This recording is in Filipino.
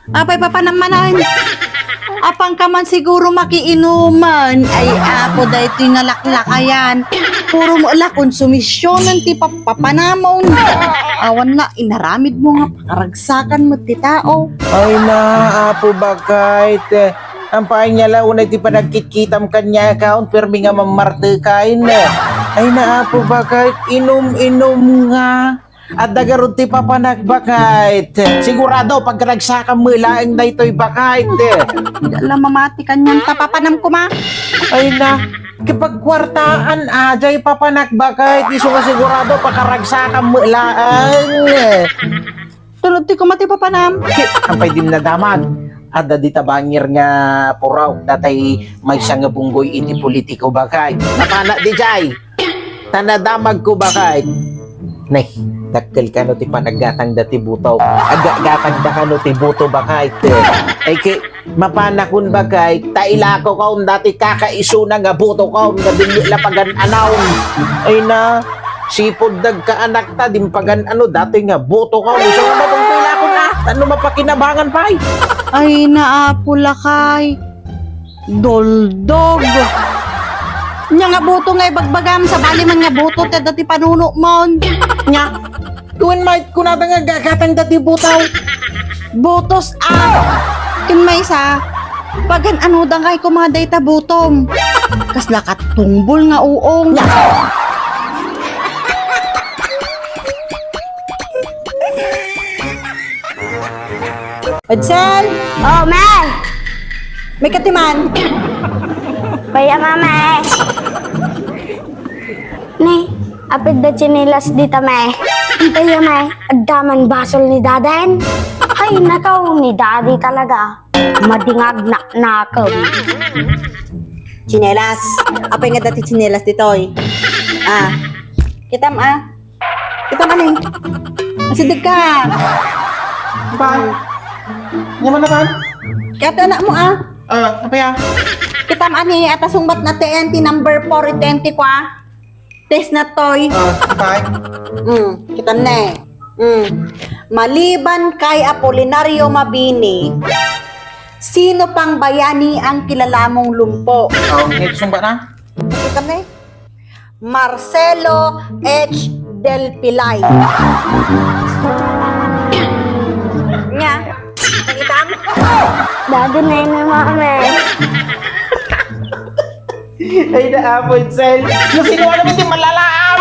Apay papa naman. Apang ka man siguro makiinuman. Ay apo da ito yung laklakayan. Puro mo ala konsumisyonan ti papanamaw na. Awan na, inaramid mo nga pakaragsakan mo ti tao. Ay na, apo bakit? Ang pahay niya launay ti panagkitkitam kanya account permi nga mamarte kain. Ay na, apo bakit? Inom-inom nga. At dagarod ti papanak bakit? Sigurado pagkaragsakan mo laing na ito'y bakit. Hindi alam mamati kanyan tapapanam ko ma. Ay na, kapag kwartaan ajay papanak bakit? Iso ka sigurado pagkaragsakan mo laing. Tulad ti kumati papanam. Ampay din na damag. Ada di tabangir nga puraw datay may nga bunggoy iti politiko bakit? Napana di jay. Tanadamag ko bakit? Nay, dakkel ka no ti panagatang dati buto. Agagatang da ka no ti buto bakit? Ay kay mapanakon bakit? Tailako kaon dati kakaisuna nga buto kaon nga dinli lapagan anaw. Ay na sipod dag ka anak ta dimpagan ano dati nga buto kaon iso nga mapangpila ko na. Ano mapakinabangan pa? Ay naapula kay. Doldog. Nya nga buto nga ibagbagam sa bali man nga buto te dati panuno mon. Nya, tuwin might ko na nga gagatang dati butaw. Butos kin may sa pagan ano dang kay mga data butom. Kasla ka tungbol nga uong. Edcel! Oh, May! May katiman! Kaya mama Nay, apid da chinilas dita May. Kaya May, agdaman basol ni daden. Ay, nakaw ni daddy talaga. Madingag na nakaw. Chinelas. Apay nga dati chinelas ditoy. Kitam Kitam ani. Masidig ka. Pan? Yaman na pan? Kata anak mo Apa ya? Kitam ani atasungbat na TNT number 420 ko Test na toy. Apa? Kitam na Maliban kay Apolinario Mabini, sino pang bayani ang kilala mong lumpo? Sumba na? Kitam na Marcelo H. Del Pilay. Nga, nakitam? Daddy na yun mama. Ay na, apo, Edcel. Yung sinuha naman yung malalaam.